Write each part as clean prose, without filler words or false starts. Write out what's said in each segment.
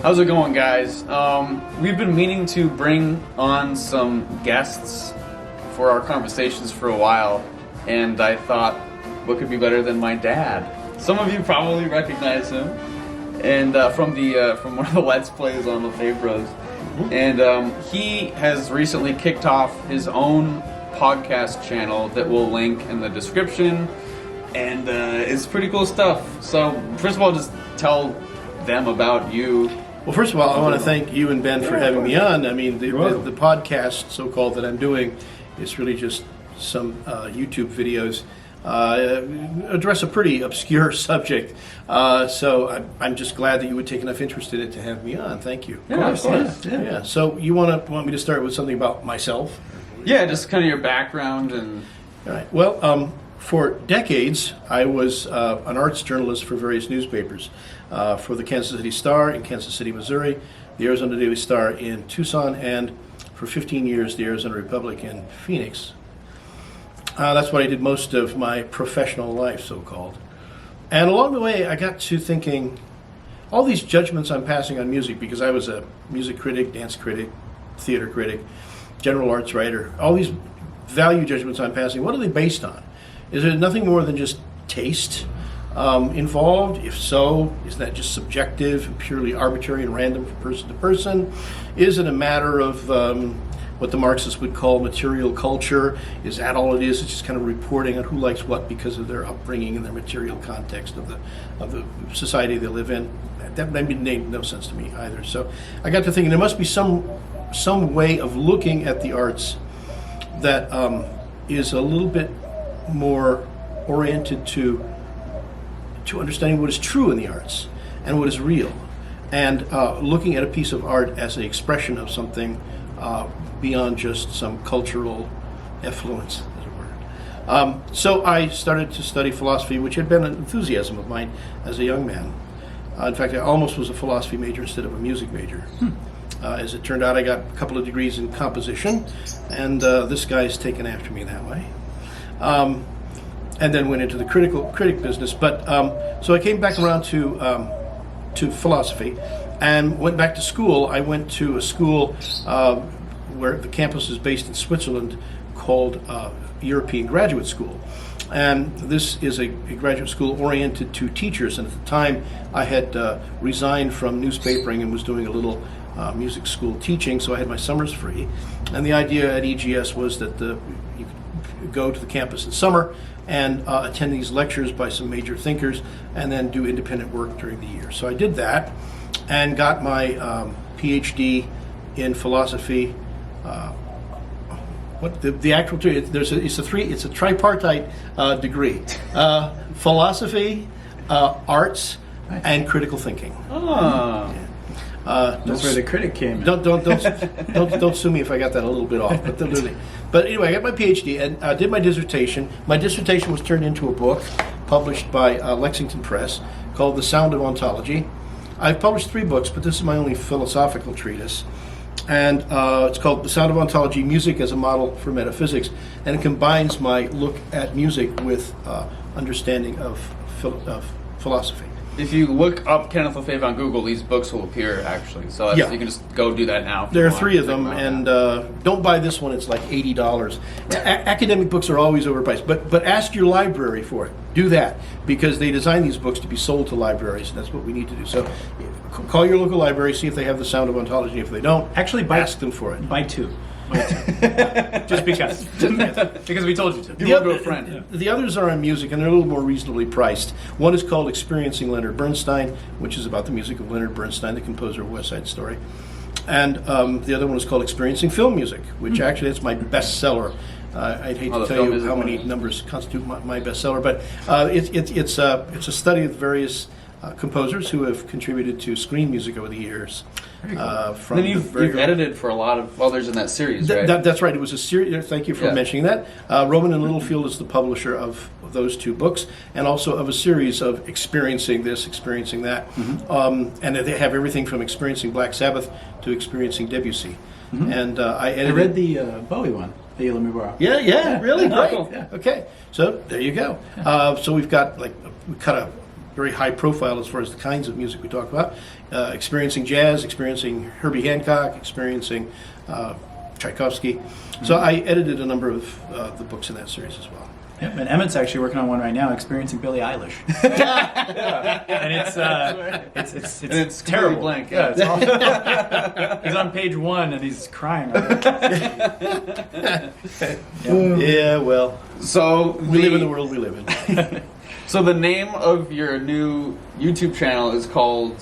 How's it going, guys? We've been meaning to bring on some guests for our conversations for a while, and I thought, what could be better than my dad? Some of you probably recognize him, and from one of the Let's Plays on LaFave Bros. And he has recently kicked off his own podcast channel that we'll link in the description, and it's pretty cool stuff. So first of all, just tell them about you. Well, first of all, I want to thank you and Ben for having me on. I mean, the podcast, so-called, that I'm doing is really just some YouTube videos address a pretty obscure subject. So I'm just glad that you would take enough interest in it to have me on. Thank you. Yeah, of course. Yeah. So you want me to start with something about myself? Yeah, just kind of your background and... All right. Well, for decades, I was an arts journalist for various newspapers. For the Kansas City Star in Kansas City, Missouri, the Arizona Daily Star in Tucson, and for 15 years, the Arizona Republic in Phoenix. That's what I did most of my professional life, so-called. And along the way, I got to thinking, all these judgments I'm passing on music, because I was a music critic, dance critic, theater critic, general arts writer, all these value judgments I'm passing, what are they based on? Is there nothing more than just taste involved? If so, is that just subjective and purely arbitrary and random from person to person? Is it a matter of what the Marxists would call material culture? Is that all it is? It's just kind of reporting on who likes what because of their upbringing and their material context of the society they live in. That made no sense to me either. So I got to thinking there must be some way of looking at the arts that is a little bit more oriented to understanding what is true in the arts and what is real, and looking at a piece of art as an expression of something beyond just some cultural effluence, as it were. So I started to study philosophy, which had been an enthusiasm of mine as a young man. In fact, I almost was a philosophy major instead of a music major. As it turned out, I got a couple of degrees in composition, and this guy's taken after me that way. And then went into the critic business. But so I came back around to philosophy and went back to school. I went to a school where the campus is based in Switzerland called European Graduate School. And this is a graduate school oriented to teachers. And at the time, I had resigned from newspapering and was doing a little music school teaching, so I had my summers free. And the idea at EGS was that you could go to the campus in summer and attend these lectures by some major thinkers, and then do independent work during the year. So I did that, and got my PhD in philosophy. The actual it's a tripartite degree: philosophy, arts, and critical thinking. Oh. That's where the critic came in. Don't sue me if I got that a little bit off. But anyway, I got my PhD and did my dissertation. My dissertation was turned into a book published by Lexington Press called The Sound of Ontology. I've published 3 books, but this is my only philosophical treatise. And it's called The Sound of Ontology, Music as a Model for Metaphysics. And it combines my look at music with understanding of philosophy. If you look up Kenneth LaFave on Google, these books will appear, actually. So you can just go do that now. There are 3 of them, and don't buy this one. It's like $80. Academic books are always overpriced, but ask your library for it. Do that, because they design these books to be sold to libraries, and that's what we need to do. So call your local library, see if they have The Sound of Ontology. If they don't, actually ask them for it. Buy 2. Just because. Because we told you to. You to a friend. The others are on music, and they're a little more reasonably priced. One is called Experiencing Leonard Bernstein, which is about the music of Leonard Bernstein, the composer of West Side Story. And the other one is called Experiencing Film Music, which actually is my bestseller. I'd hate to tell you how many numbers constitute my bestseller, but it's a study of various composers who have contributed to screen music over the years. Then you've edited for a lot of others in that series, right? That's right. It was a series. Thank you for mentioning that. Rowman and Littlefield is the publisher of those 2 books, and also of a series of experiencing this, experiencing that. And they have everything from experiencing Black Sabbath to experiencing Debussy. And I read the Bowie one. Let me borrow. Yeah, really great. Cool. Yeah. Okay, so there you go. So we've got we cut a very high profile as far as the kinds of music we talk about. experiencing jazz, experiencing Herbie Hancock, experiencing Tchaikovsky. So I edited a number of the books in that series as well. Yep, and Emmett's actually working on one right now, experiencing Billie Eilish. And it's terrible. Blank. Yeah, it's awful. He's on page 1 and he's crying. Yeah, well, So we live in the world we live in. So the name of your new YouTube channel is called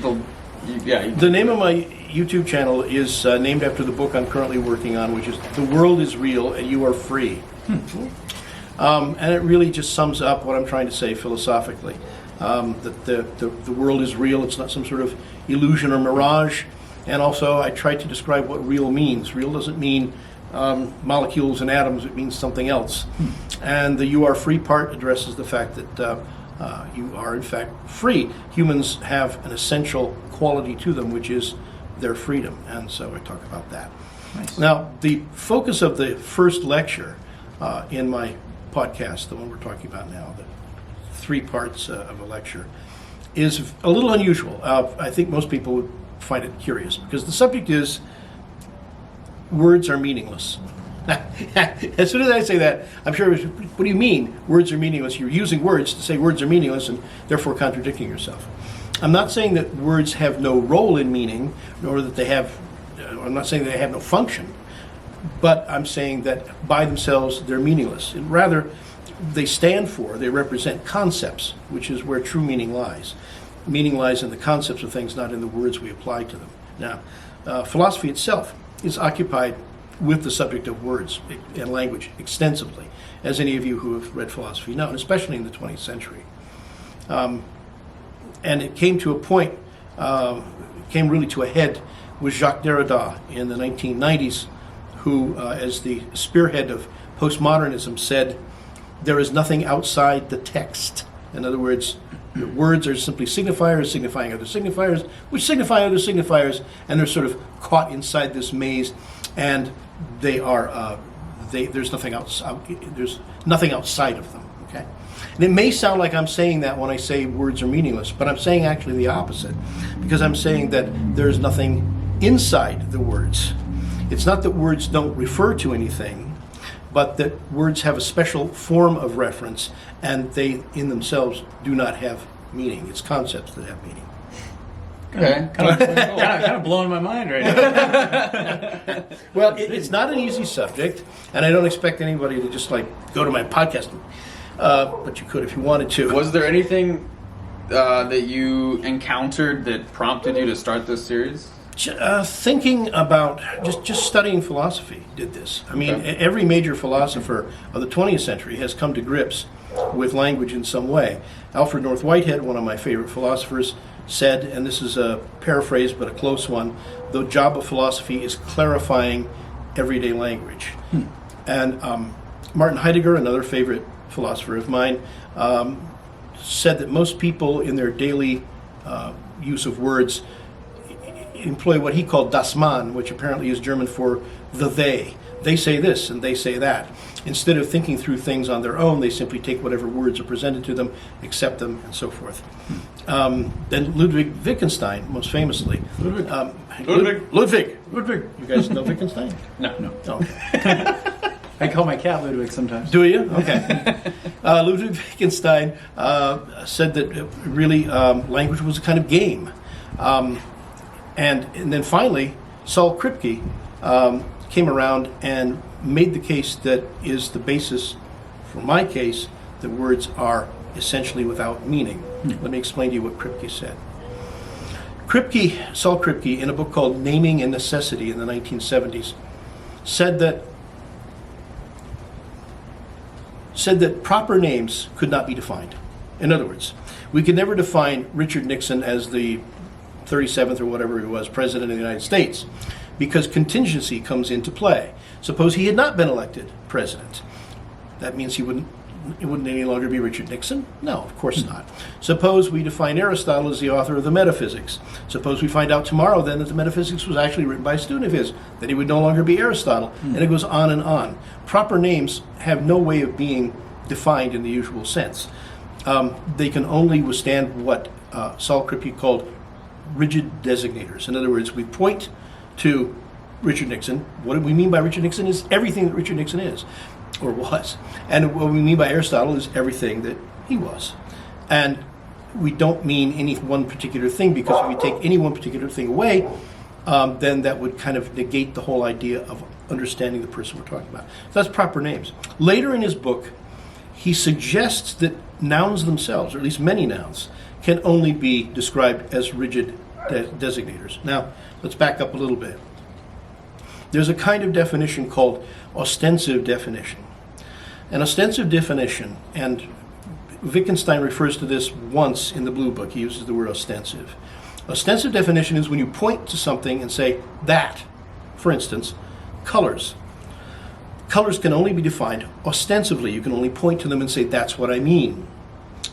The name of my YouTube channel is named after the book I'm currently working on, which is The World is Real and You Are Free. And it really just sums up what I'm trying to say philosophically. That the world is real, it's not some sort of illusion or mirage. And also I try to describe what real means. Real doesn't mean molecules and atoms, it means something else. And the you are free part addresses the fact that you are in fact free. Humans have an essential quality to them, which is their freedom. And so I talk about that. Nice. Now, the focus of the first lecture in my podcast, the one we're talking about now, the 3 parts of a lecture, is a little unusual. I think most people would find it curious because the subject is words are meaningless. As soon as I say that, I'm sure, what do you mean words are meaningless? You're using words to say words are meaningless and therefore contradicting yourself. I'm not saying that words have no role in meaning, nor that they have, I'm not saying that they have no function, but I'm saying that by themselves they're meaningless. And rather, they stand for, they represent concepts, which is where true meaning lies. Meaning lies in the concepts of things, not in the words we apply to them. Now, philosophy itself is occupied with the subject of words and language extensively, as any of you who have read philosophy know, and especially in the 20th century. And it came to a point, came really to a head with Jacques Derrida in the 1990s, who, as the spearhead of postmodernism, said, there is nothing outside the text. In other words, the words are simply signifiers signifying other signifiers, which signify other signifiers, and they're sort of caught inside this maze, and they are, there's nothing outside of them, okay? And it may sound like I'm saying that when I say words are meaningless, but I'm saying actually the opposite, because I'm saying that there's nothing inside the words. It's not that words don't refer to anything, but that words have a special form of reference, and they, in themselves, do not have meaning. It's concepts that have meaning. Okay. kind of blowing my mind right now. Well, it's not an easy subject, and I don't expect anybody to just like go to my podcast, but you could if you wanted to. Was there anything that you encountered that prompted you to start this series? Thinking about just studying philosophy did this. I mean, Okay. Every major philosopher of the 20th century has come to grips with language in some way. Alfred North Whitehead, one of my favorite philosophers, said, and this is a paraphrase but a close one, the job of philosophy is clarifying everyday language. And Martin Heidegger, another favorite philosopher of mine, said that most people in their daily use of words employ what he called das Man, which apparently is German for the they. They say this and they say that. Instead of thinking through things on their own, they simply take whatever words are presented to them, accept them, and so forth. Then Ludwig Wittgenstein, most famously. Ludwig. You guys know Wittgenstein? No. No. I call my cat Ludwig sometimes. Do you? Okay. Ludwig Wittgenstein said that really language was a kind of game. And then finally, Saul Kripke came around and made the case that is the basis for my case that words are essentially without meaning. Let me explain to you what Kripke said. Saul Kripke, in a book called Naming and Necessity in the 1970s, said that proper names could not be defined. In other words, we could never define Richard Nixon as the 37th or whatever he was, President of the United States, because contingency comes into play. Suppose he had not been elected president. That means it wouldn't any longer be Richard Nixon? No, of course not. Suppose we define Aristotle as the author of the Metaphysics. Suppose we find out tomorrow then that the Metaphysics was actually written by a student of his, then he would no longer be Aristotle. And it goes on and on. Proper names have no way of being defined in the usual sense. They can only withstand what Saul Kripke called rigid designators. In other words, we point to Richard Nixon. What we mean by Richard Nixon is everything that Richard Nixon is, or was. And what we mean by Aristotle is everything that he was. And we don't mean any one particular thing, because if we take any one particular thing away, then that would kind of negate the whole idea of understanding the person we're talking about. So that's proper names. Later in his book, he suggests that nouns themselves, or at least many nouns, can only be described as rigid designators. Now, let's back up a little bit. There's a kind of definition called ostensive definition. An ostensive definition, and Wittgenstein refers to this once in the Blue Book. He uses the word ostensive. Ostensive definition is when you point to something and say, that. For instance, colors. Colors can only be defined ostensively. You can only point to them and say, that's what I mean.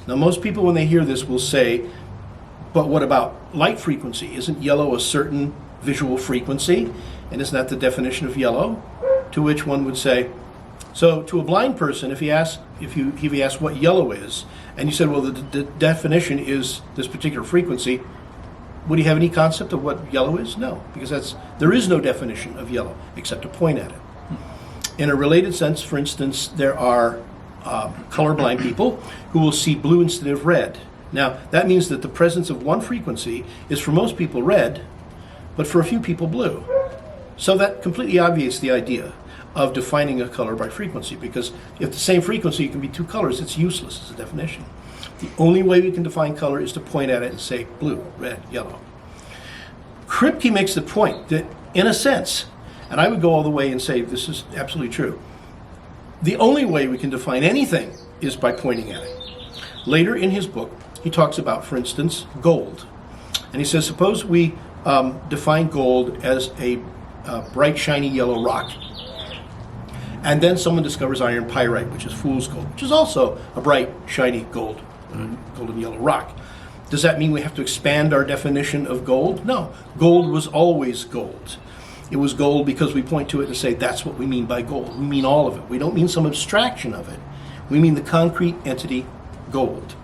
Now, most people, when they hear this, will say, but what about light frequency? Isn't yellow a certain visual frequency? And isn't that the definition of yellow? To which one would say, so to a blind person, if he asks what yellow is, and you said, well, the definition is this particular frequency, would he have any concept of what yellow is? No, because there is no definition of yellow except to point at it. In a related sense, for instance, there are colorblind people who will see blue instead of red. Now, that means that the presence of one frequency is for most people red, but for a few people blue. So that completely obviates the idea of defining a color by frequency, because if the same frequency can be two colors, it's useless as a definition. The only way we can define color is to point at it and say blue, red, yellow. Kripke makes the point that, in a sense, and I would go all the way and say this is absolutely true, the only way we can define anything is by pointing at it. Later in his book, he talks about, for instance, gold. And he says, suppose we define gold as a bright, shiny yellow rock. And then someone discovers iron pyrite, which is fool's gold, which is also a bright, shiny golden yellow rock. Does that mean we have to expand our definition of gold? No. Gold was always gold. It was gold because we point to it and say, that's what we mean by gold. We mean all of it. We don't mean some abstraction of it. We mean the concrete entity gold,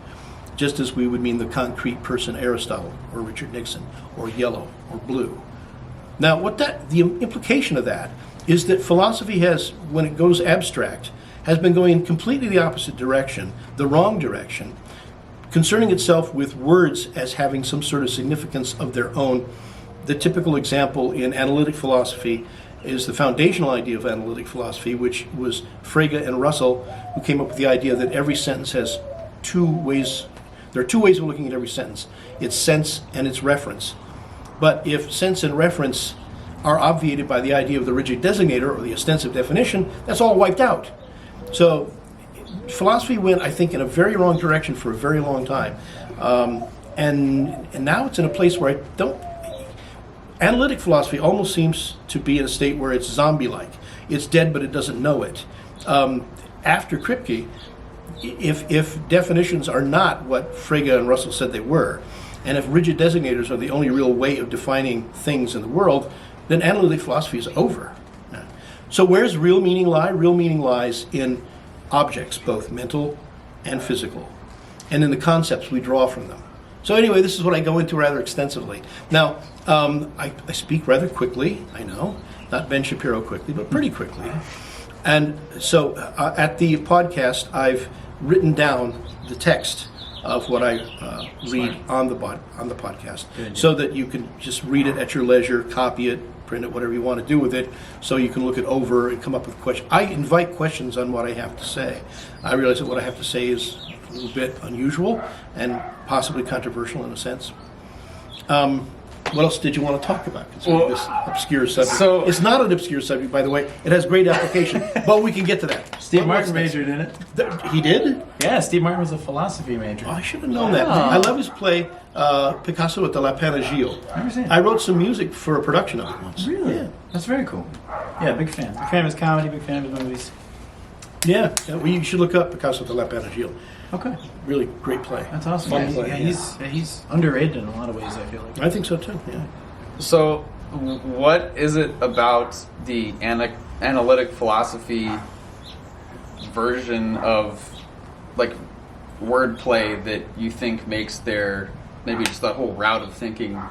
just as we would mean the concrete person Aristotle or Richard Nixon or yellow or blue. Now, the implication of that is that philosophy has, when it goes abstract, has been going in completely the opposite direction, the wrong direction, concerning itself with words as having some sort of significance of their own. The typical example in analytic philosophy is the foundational idea of analytic philosophy, which was Frege and Russell, who came up with the idea that every sentence has two ways. There are two ways of looking at every sentence. It's sense and it's reference. But if sense and reference are obviated by the idea of the rigid designator or the ostensive definition, that's all wiped out. So philosophy went, I think, in a very wrong direction for a very long time. And now it's in a place where I don't... Analytic philosophy almost seems to be in a state where it's zombie-like. It's dead, but it doesn't know it. After Kripke, if definitions are not what Frege and Russell said they were, and if rigid designators are the only real way of defining things in the world, then analytic philosophy is over. So where does real meaning lie? Real meaning lies in objects, both mental and physical, and in the concepts we draw from them. So anyway, this is what I go into rather extensively. Now, I speak rather quickly, I know, not Ben Shapiro quickly, but pretty quickly. And so at the podcast, I've written down the text of what I read on the podcast, so that you can just read it at your leisure, copy it, print it, whatever you want to do with it, so you can look it over and come up with questions. I invite questions on what I have to say. I realize that what I have to say is a little bit unusual and possibly controversial in a sense. What else did you want to talk about concerning this obscure subject? So, it's not an obscure subject, by the way. It has great application, but we can get to that. Steve Martin majored in it. He did? Yeah, Steve Martin was a philosophy major. Oh, I should have known that. I love his play, Picasso at the La Panagio. I wrote some music for a production of it once. Really? Yeah. That's very cool. Yeah, big fan. Big fan of his comedy, big fan of his movies. Yeah, well, you should look up Picasso at the La Panagio. Okay. Really great play. That's awesome. Fun play, He's underrated in a lot of ways, I feel like. I think so too, yeah. So, what is it about the analytic philosophy version of, like, wordplay that you think makes their maybe just that whole route of thinking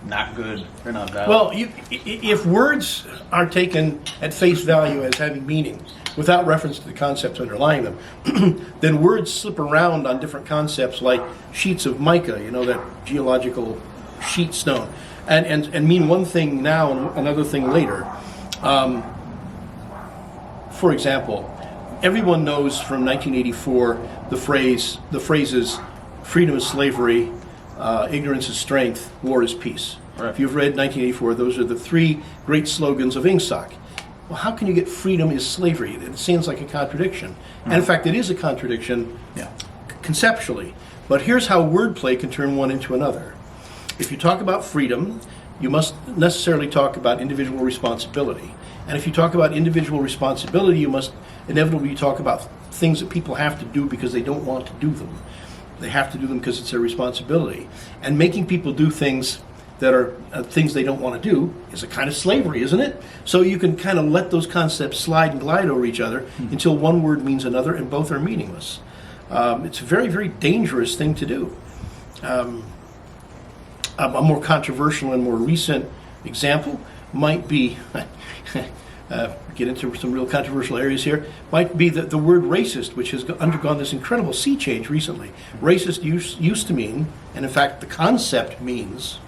not good or not valid. Well, if words are taken at face value as having meaning without reference to the concepts underlying them, then words slip around on different concepts like sheets of mica, that geological sheet stone, and mean one thing now and another thing later. For example, everyone knows from 1984 the phrases "freedom is slavery," "ignorance is strength," "war is peace." Right. If you've read 1984, those are the three great slogans of INGSOC. Well, how can you get freedom is slavery? It seems like a contradiction. And in fact, it is a contradiction conceptually. But here's how wordplay can turn one into another. If you talk about freedom, you must necessarily talk about individual responsibility. And if you talk about individual responsibility, you must inevitably talk about things that people have to do because they don't want to do them. They have to do them because it's their responsibility. And making people do things that are things they don't want to do is a kind of slavery, isn't it? So you can kind of let those concepts slide and glide over each other until one word means another and both are meaningless. It's a very, very dangerous thing to do. A more controversial and more recent example might be, get into some real controversial areas here, might be the word racist, which has undergone this incredible sea change recently. Racist used to mean, and in fact the concept means,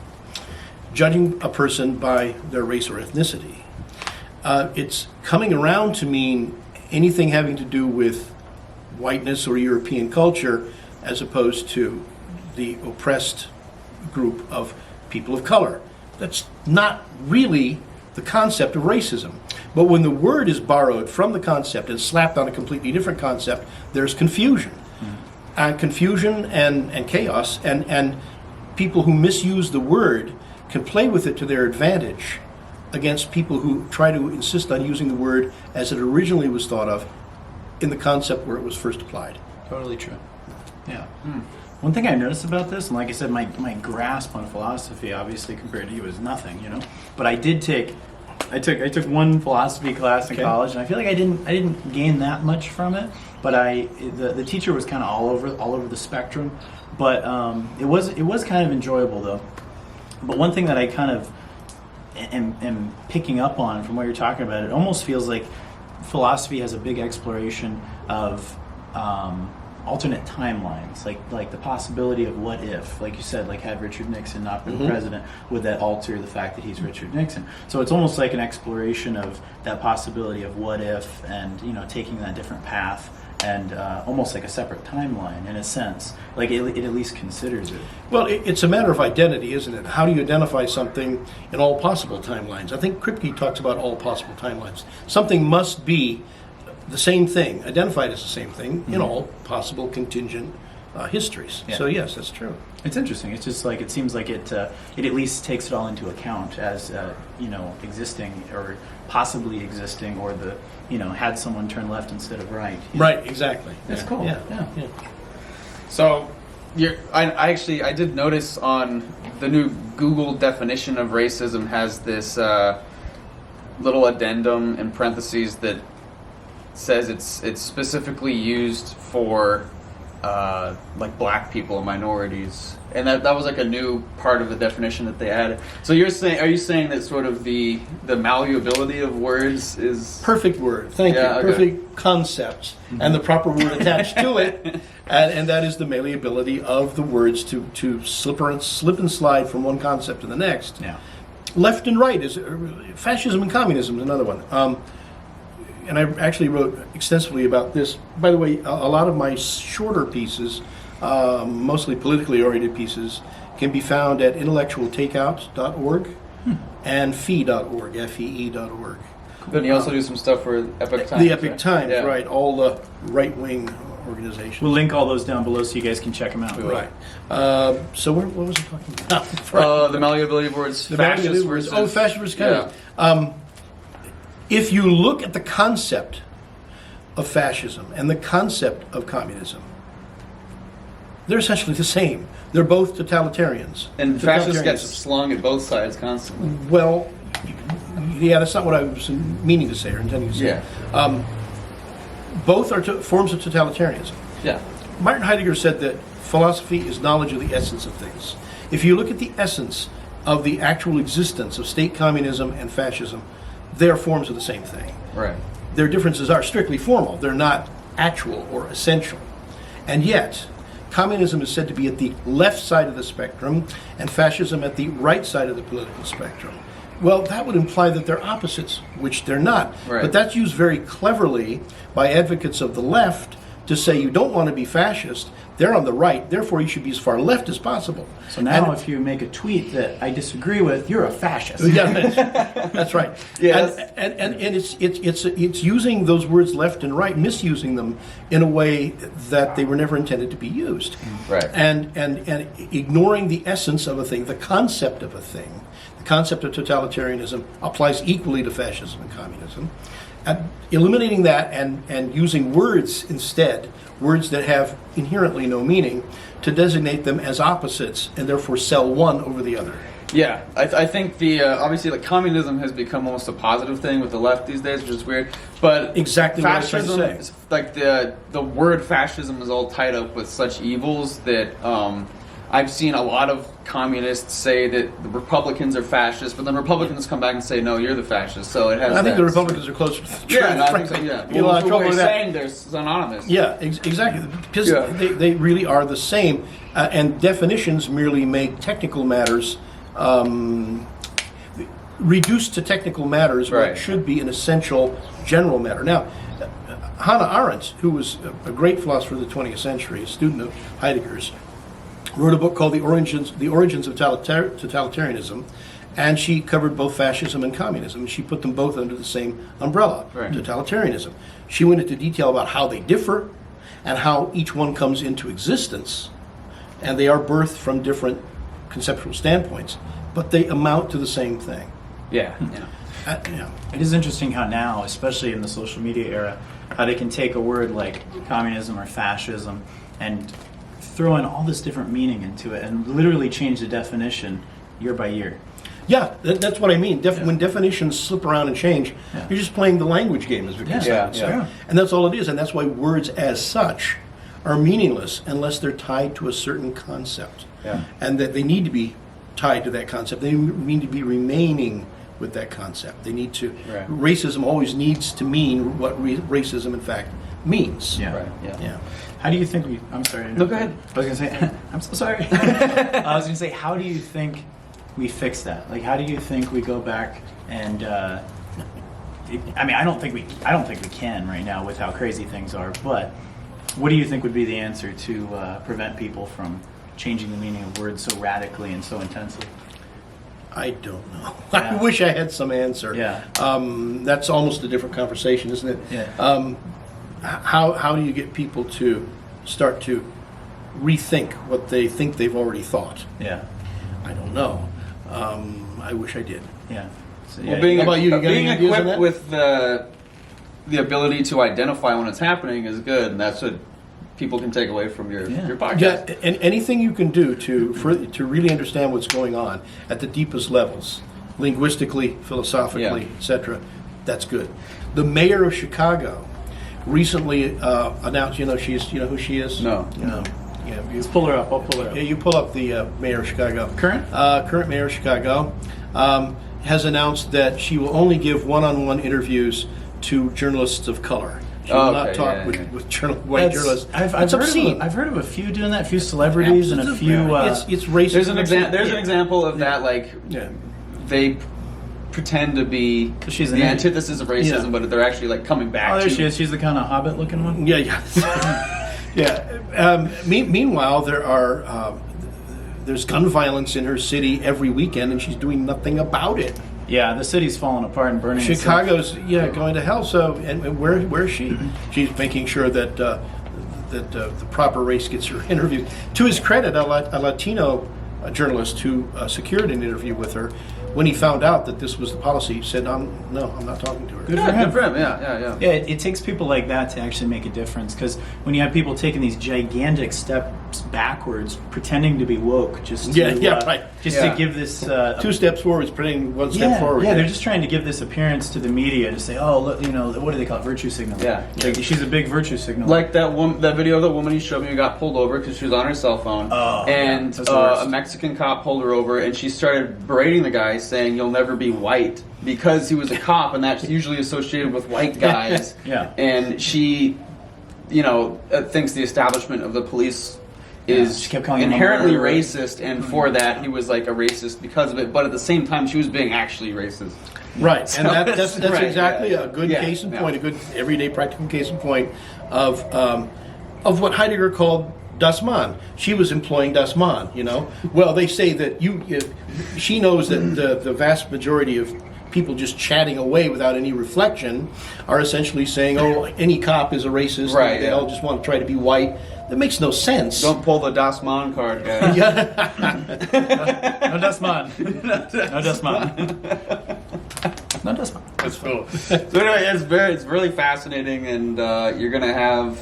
judging a person by their race or ethnicity. It's coming around to mean anything having to do with whiteness or European culture as opposed to the oppressed group of people of color. That's not really the concept of racism. But when the word is borrowed from the concept and slapped on a completely different concept, there's confusion. Confusion and chaos, and people who misuse the word can play with it to their advantage against people who try to insist on using the word as it originally was thought of in the concept where it was first applied. Totally true. Yeah. One thing I noticed about this, and like I said, my grasp on philosophy, obviously compared to you, is nothing, But I took one philosophy class in college, and I feel like I didn't gain that much from it. But the teacher was kind of all over the spectrum. But it was kind of enjoyable though. But one thing that I kind of am picking up on from what you're talking about, it almost feels like philosophy has a big exploration of alternate timelines, like the possibility of what if, like you said, like had Richard Nixon not been president, would that alter the fact that he's Richard Nixon? So it's almost like an exploration of that possibility of what if, and taking that different path, and almost like a separate timeline in a sense. Like it at least considers it. Well, it's a matter of identity, isn't it? How do you identify something in all possible timelines? I think Kripke talks about all possible timelines. Something must be the same thing, identified as the same thing in all possible contingent histories. Yeah. So yes, that's true. It's interesting. It's just like it seems like it at least takes it all into account as existing or possibly existing, or the had someone turn left instead of right. Right, exactly. That's cool. Yeah. So, I did notice on the new Google definition of racism has this little addendum in parentheses that says it's specifically used for like black people and minorities, and that was like a new part of the definition that they added. So are you saying that sort of the malleability of words is Perfect word. Thank you. okay. Perfect concept, and the proper word attached to it, and that is the malleability of the words to slip and slide from one concept to the next. Yeah. Left and right is fascism and communism is another one. And I actually wrote extensively about this. By the way, a lot of my shorter pieces, mostly politically oriented pieces, can be found at intellectualtakeout.org and fee.org, F-E-E.org. Then you also do some stuff for Epoch Times. The Epoch right? Times, Yeah. right, all the right-wing organizations. We'll link all those down below so you guys can check them out. Right. So what was I talking about? The malleability of words. The Fascist malleability versus... words. Fascist versus communism. If you look at the concept of fascism and the concept of communism, they're essentially the same. They're both totalitarians. And fascists get slung at both sides constantly. Well, yeah, that's not what I was meaning to say or intending to say. Yeah. Both are forms of totalitarianism. Yeah. Martin Heidegger said that philosophy is knowledge of the essence of things. If you look at the essence of the actual existence of state communism and fascism, they're forms of the same thing. Right. Their differences are strictly formal. They're not actual or essential. And yet, communism is said to be at the left side of the spectrum and fascism at the right side of the political spectrum. Well, that would imply that they're opposites, which they're not. Right. But that's used very cleverly by advocates of the left to say you don't want to be fascist. They're on the right, therefore you should be as far left as possible. So now if you make a tweet that I disagree with, you're a fascist. Yeah, that's right. Yes. And it's using those words left and right, misusing them in a way that they were never intended to be used. Right. And ignoring the essence of a thing, the concept of a thing. The concept of totalitarianism applies equally to fascism and communism. Eliminating that and using words instead, words that have inherently no meaning, to designate them as opposites and therefore sell one over the other. Yeah, I think the obviously like communism has become almost a positive thing with the left these days, which is weird. But Exactly what I was trying to say. is- like the word fascism is all tied up with such evils that I've seen a lot of communists say that the Republicans are fascists, but then Republicans come back and say, no, you're the fascist. So it has. I think that- the Republicans are closer to the truth. Yeah, no, I think so. frankly. Yeah, You know, I have trouble what with you're that. saying they're synonymous. Yeah, exactly. Because Yeah. they really are the same. And definitions merely make technical matters, reduced to technical matters, Right. what should be an essential general matter. Now, Hannah Arendt, who was a great philosopher of the 20th century, a student of Heidegger's, wrote a book called The Origins of Totalitarianism, and she covered both fascism and communism. She put them both under the same umbrella, Right. totalitarianism. She went into detail about how they differ and how each one comes into existence, and they are birthed from different conceptual standpoints, but they amount to the same thing. Yeah. It is interesting how now, especially in the social media era, how they can take a word like communism or fascism and throw in all this different meaning into it and literally change the definition year by year. Yeah, that's what I mean. When definitions slip around and change, Yeah. you're just playing the language game, as Victor said. Yeah. And that's all it is. And that's why words as such are meaningless unless they're tied to a certain concept. Yeah. And that they need to be tied to that concept. They need to be remaining with that concept. They need to. Right. Racism always needs to mean what racism in fact means. Yeah. Right. Yeah. Yeah. How do you think we... I'm sorry. No, go ahead. I was going to say... I'm so sorry. I was going to say, how do you think we fix that? Like, how do you think we go back and... I don't think we can right now with how crazy things are, but what do you think would be the answer to prevent people from changing the meaning of words so radically and so intensely? I don't know. Yeah. I wish I had some answer. Yeah. That's almost a different conversation, isn't it? Yeah. How do you get people to start to rethink what they think they've already thought? Yeah. I don't know. I wish I did. Yeah. So, Well, being How about you? You got being any ideas on equipped that? with the ability to identify when it's happening is good, and that's what people can take away from your podcast. Yeah, and anything you can do to really understand what's going on at the deepest levels, linguistically, philosophically, etc., that's good. The mayor of Chicago recently announced. You know who she is? No. Yeah, Let's pull her up. I'll pull her up. Yeah, you pull up the mayor of Chicago. Current Mayor of Chicago has announced that she will only give one-on-one interviews to journalists of color. She will not talk with white journalists. It's obscene. I've heard of a few doing that. A few celebrities and a few. It's racist. There's an example of that. Like they pretend to be she's the an antithesis of racism, but they're actually like coming back. Oh, there to she is. She's the kind of hobbit-looking one. Yeah. Yeah. Meanwhile, there's gun violence in her city every weekend, and she's doing nothing about it. Yeah, the city's falling apart and burning. Chicago's going to hell. So, and where is she? She's making sure that the proper race gets her interview. To his credit, a Latino journalist who secured an interview with her, when he found out that this was the policy, said, I'm not talking to her. Good for him. Good for him. Yeah. Yeah, it takes people like that to actually make a difference, because when you have people taking these gigantic backwards, pretending to be woke, just to, right. to give this 2 steps forward, pretending 1 step forward. Yeah, they're just trying to give this appearance to the media to say, oh, look, what do they call it? Virtue signal. Yeah. Like, she's a big virtue signal. Like that video of the woman you showed me who got pulled over because she was on her cell phone. Oh, and that's the worst. a Mexican cop pulled her over, and she started berating the guy, saying, "You'll never be white," because he was a cop, and that's usually associated with white guys. Yeah. And she, thinks the establishment of the police is she kept calling him a inherently murderer. racist, and for that he was like a racist because of it. But at the same time, she was being actually racist. Right, So and that's right, exactly yeah. a good Yeah, case in yeah. point, a good everyday practical case in point of what Heidegger called das Man. She was employing das Man, Well, they say that she knows that the vast majority of people just chatting away without any reflection are essentially saying, oh, any cop is a racist, Right, and they yeah. all just want to try to be white. That makes no sense. Don't pull the Das Man card, guys. No das man. No das man. No das man. That's cool. So anyway, it's really fascinating, and you're gonna have.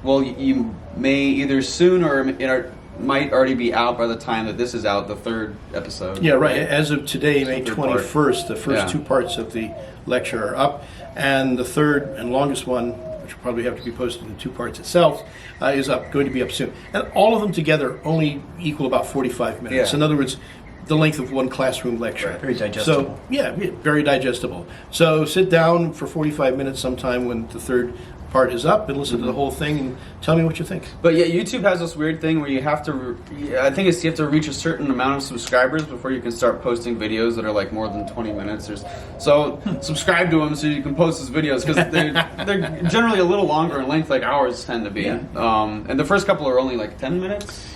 Well, you may either soon or it might already be out by the time that this is out. The 3rd episode. Yeah, right. As of today, May Third part. 21st, the first Yeah. 2 parts of the lecture are up, and the 3rd and longest one, which will probably have to be posted in 2 parts itself, is going to be up soon. And all of them together only equal about 45 minutes. Yeah. In other words, the length of one classroom lecture. Right. Very digestible. So, yeah, very digestible. So sit down for 45 minutes sometime when the 3rd part is up and listen to the whole thing and tell me what you think. But yeah, YouTube has this weird thing where you have to. I think you have to reach a certain amount of subscribers before you can start posting videos that are like more than 20 minutes. So subscribe to them so you can post those videos because they're generally a little longer in length, like ours tend to be. Yeah. And the first couple are only like 10 minutes.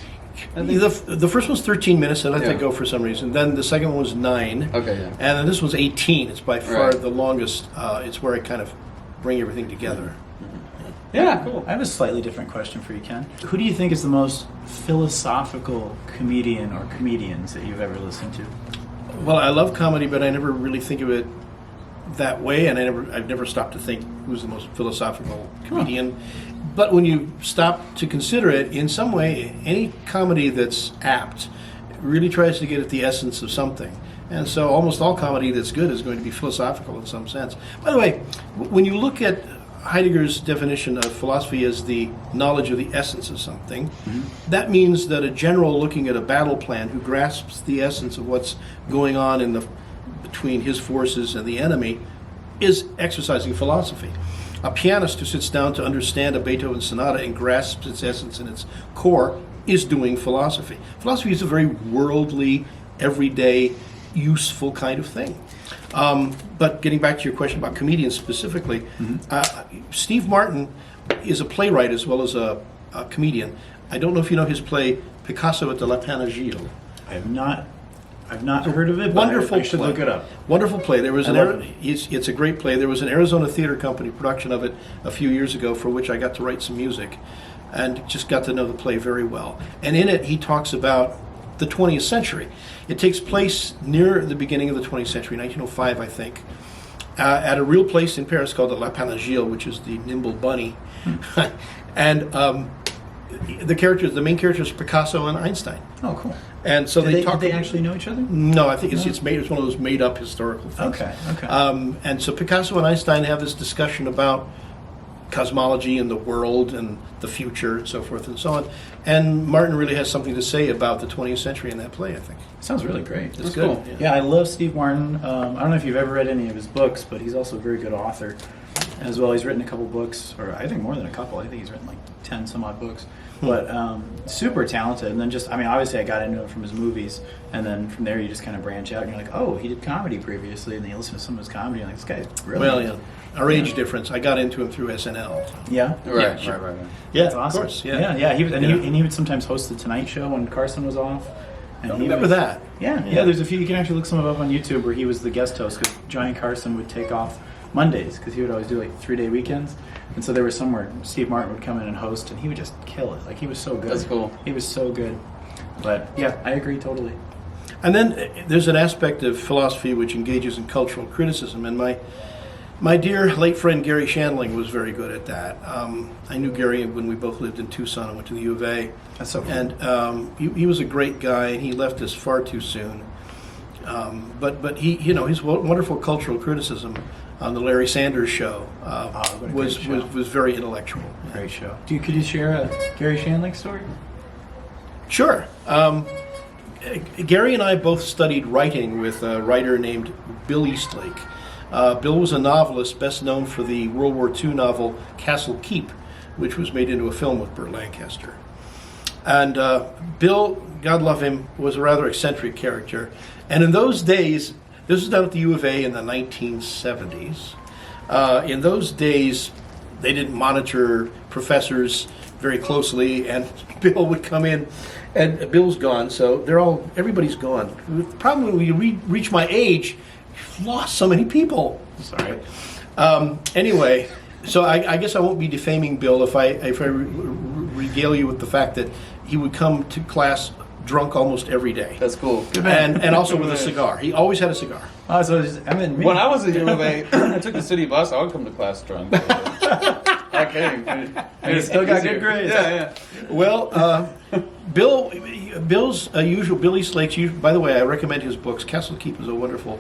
I think. The first one's 13 minutes. I let Yeah. that go for some reason. Then the second one was 9. Okay, yeah. And then this one's 18. It's by far Right. the longest. It's where I kind of bring everything together. Yeah, cool. I have a slightly different question for you, Ken. Who do you think is the most philosophical comedian or comedians that you've ever listened to? Well, I love comedy, but I never really think of it that way, and I've never stopped to think who's the most philosophical comedian. But when you stop to consider it, in some way, any comedy that's apt really tries to get at the essence of something. And so almost all comedy that's good is going to be philosophical in some sense. By the way, when you look at Heidegger's definition of philosophy as the knowledge of the essence of something, that means that a general looking at a battle plan who grasps the essence of what's going on between his forces and the enemy is exercising philosophy. A pianist who sits down to understand a Beethoven sonata and grasps its essence and its core is doing philosophy. Philosophy is a very worldly, everyday, useful kind of thing. But getting back to your question about comedians specifically, Steve Martin is a playwright as well as a comedian. I don't know if you know his play Picasso at the La Panagile. I've not heard of it, but Wonderful I should play. look it up. Wonderful play. There was I love it. it's a great play. There was an Arizona Theater Company production of it a few years ago for which I got to write some music and just got to know the play very well. And in it he talks about the 20th century. It takes place near the beginning of the 20th century, 1905, I think, at a real place in Paris called the La Panagile, which is the nimble bunny. And the main characters are Picasso and Einstein. Oh, cool. And so Did talk. they actually know each other? No, I think it's it's one of those made up historical things. Okay. And so Picasso and Einstein have this discussion about cosmology and the world and the future and so forth and so on. And Martin really has something to say about the 20th century in that play, I think. Sounds really great. It's That's good. cool. Yeah, I love Steve Martin. I don't know if you've ever read any of his books, but he's also a very good author as well. He's written a couple books, or I think more than a couple. I think he's written like 10 some odd books. But super talented. And then obviously I got into him from his movies. And then from there you just kind of branch out and you're like, oh, he did comedy previously. And then you listen to some of his comedy and you're like, this guy's brilliant. Well, yeah. Our age difference. I got into him through SNL. Yeah? Right, Yeah, right. Yeah, That's awesome. of course. Yeah. He would, he would sometimes host the Tonight Show when Carson was off. And I he remember was- that. Yeah. There's a few. You can actually look some of them up on YouTube where he was the guest host because Johnny Carson would take off Mondays because he would always do like 3-day weekends. And so there was somewhere Steve Martin would come in and host, and he would just kill it. Like he was so good. That's cool. He was so good. But yeah, I agree totally. And then there's an aspect of philosophy which engages in cultural criticism. And my My dear late friend Gary Shandling was very good at that. I knew Gary when we both lived in Tucson and went to the U of A. That's so cool. And he was a great guy, and he left us far too soon. But he, his wonderful cultural criticism on the Larry Sanders Show what a was great show. was very intellectual. Great show. Could you share a Gary Shandling story? Sure. Gary and I both studied writing with a writer named Bill Eastlake. Bill was a novelist best known for the World War II novel Castle Keep, which was made into a film with Burt Lancaster. And Bill, God love him, was a rather eccentric character. And in those days, this was done at the U of A in the 1970s. In those days, they didn't monitor professors very closely, and Bill would come in, and Bill's gone, so everybody's gone. The problem when we reach my age, you've lost so many people. Sorry. Anyway, so I guess I won't be defaming Bill if I regale you with the fact that he would come to class drunk almost every day. That's cool. And also with a cigar. He always had a cigar. Oh, so me. When I was at U of A, I took the city bus. I would come to class drunk. Okay. And you still got good grades. Yeah. Well, Bill's usual, Bill Eastlake's usual, by the way, I recommend his books. Castle Keep is a wonderful,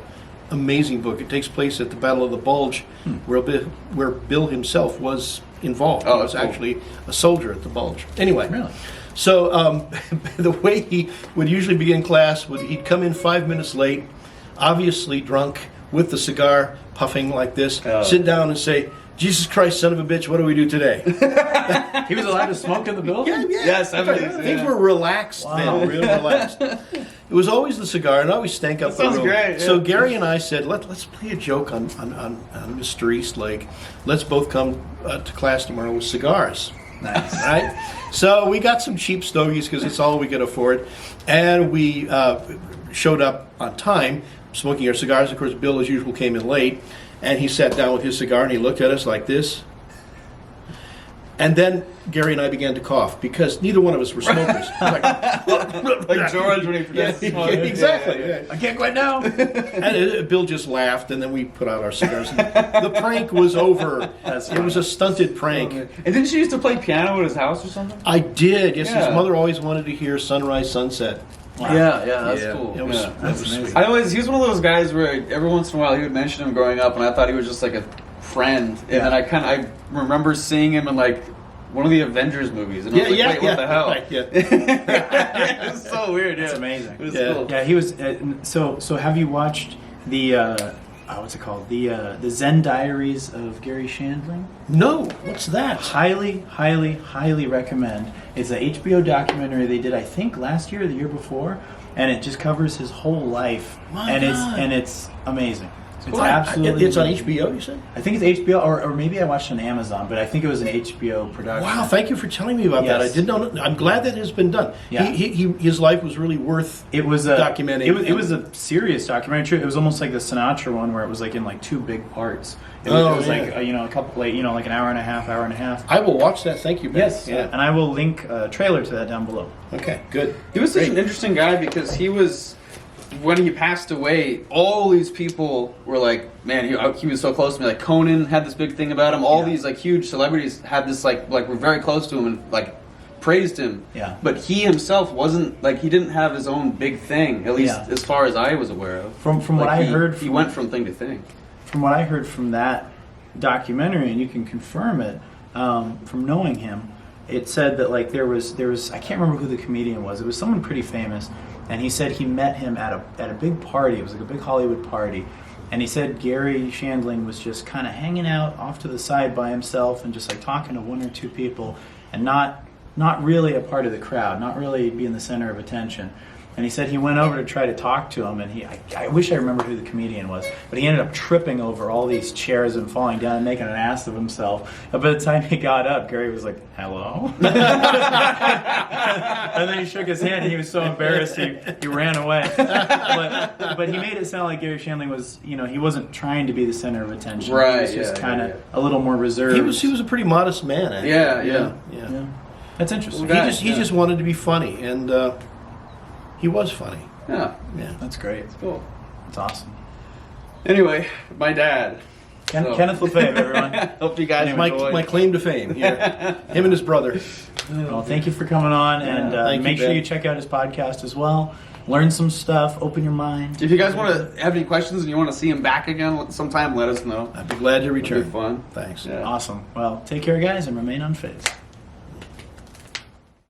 amazing book. It takes place at the Battle of the Bulge, where Bill himself was involved. Oh, he was that's cool. actually a soldier at the Bulge. Anyway. Really? So the way he would usually begin class, he'd come in 5 minutes late, obviously drunk, with the cigar, puffing like this, sit down and say, "Jesus Christ, son of a bitch, what do we do today?" He was allowed to smoke in the building? Yes, I mean, Things were relaxed then, real relaxed. It was always the cigar, and always stank up the room. sounds great, yeah. So Gary and I said, let's play a joke on Mr. Eastlake. Let's both come to class tomorrow with cigars. Nice. Right? So we got some cheap stogies because it's all we could afford, and we showed up on time, smoking our cigars. Of course, Bill, as usual, came in late, and he sat down with his cigar, and he looked at us like this. And then Gary and I began to cough because neither one of us were smokers. like George when he forgets to smoke. Exactly. Yeah. Yeah. I can't quit now. And Bill just laughed, and then we put out our cigars. The prank was over. It was a stunted prank. And didn't you used to play piano at his house or something? I did. Yes, Yeah. his mother always wanted to hear Sunrise, Sunset. Wow. Yeah, that's Yeah, cool. it was- Yeah. that was sweet. He was one of those guys where every once in a while he would mention him growing up, and I thought he was just like a friend. And then I remember seeing him in like one of the Avengers movies, and I was like, wait, what the hell? Right, yeah. It was so weird. That's yeah. amazing. It was Yeah. cool. Yeah, he was. So have you watched the what's it called? The Zen Diaries of Gary Shandling? No, what's that? Highly, highly, highly recommend. It's an HBO documentary they did, I think, last year or the year before, and it just covers his whole life, My God. it's amazing. It's Well, absolutely. It's on amazing. HBO, you said? I think it's HBO, or maybe I watched it on Amazon, but I think it was an HBO production. Wow, thank you for telling me about that. I Yes. didn't know. I'm glad that it has been done. Yeah. His life was really worth It was a documenting. It was a serious documentary. It was almost like the Sinatra one, where it was like in like two big parts. It was yeah. like a couple, like like an hour and a half. I will watch that. Thank you, Ben. Yes, Yeah. and I will link a trailer to that down below. Okay, good. He was such an interesting guy because he was, when he passed away, all these people were like, man, he was so close to me. Like Conan had this big thing about him. All these like huge celebrities had this like were very close to him and like praised him. Yeah. But he himself wasn't like, he didn't have his own big thing, at least Yeah. as far as I was aware of. From what Like, I heard, he went from thing to thing. From what I heard from that documentary, and you can confirm it from knowing him, it said that like there was I can't remember who the comedian was. It was someone pretty famous, and he said he met him at a big party. It was like a big Hollywood party, and he said Gary Shandling was just kind of hanging out off to the side by himself and just like talking to one or two people, and not really a part of the crowd, not really being the center of attention. And he said he went over to try to talk to him, and I wish I remember who the comedian was, but he ended up tripping over all these chairs and falling down and making an ass of himself. And by the time he got up, Gary was like, "Hello?" And then he shook his hand, and he was so embarrassed he ran away. But he made it sound like Gary Shandling was, he wasn't trying to be the center of attention. Right, He was just yeah, kind of yeah. a little more reserved. He was a pretty modest man, actually. Yeah. Yeah. That's interesting. Well, He just wanted to be funny, and he was funny. Yeah. Yeah. That's great. Cool. That's awesome. Anyway, my dad. Kenneth LaFave, everyone. Hope you guys enjoy. My claim to fame here. Him and his brother. Well, thank you for coming on, and thank make you, sure Ben. you check out his podcast as well. Learn some stuff, open your mind. If you guys want to have any questions and you want to see him back again sometime, let us know. I'd be glad to It'll return. be fun. Thanks. Yeah. Awesome. Well, take care, guys, and remain unfazed.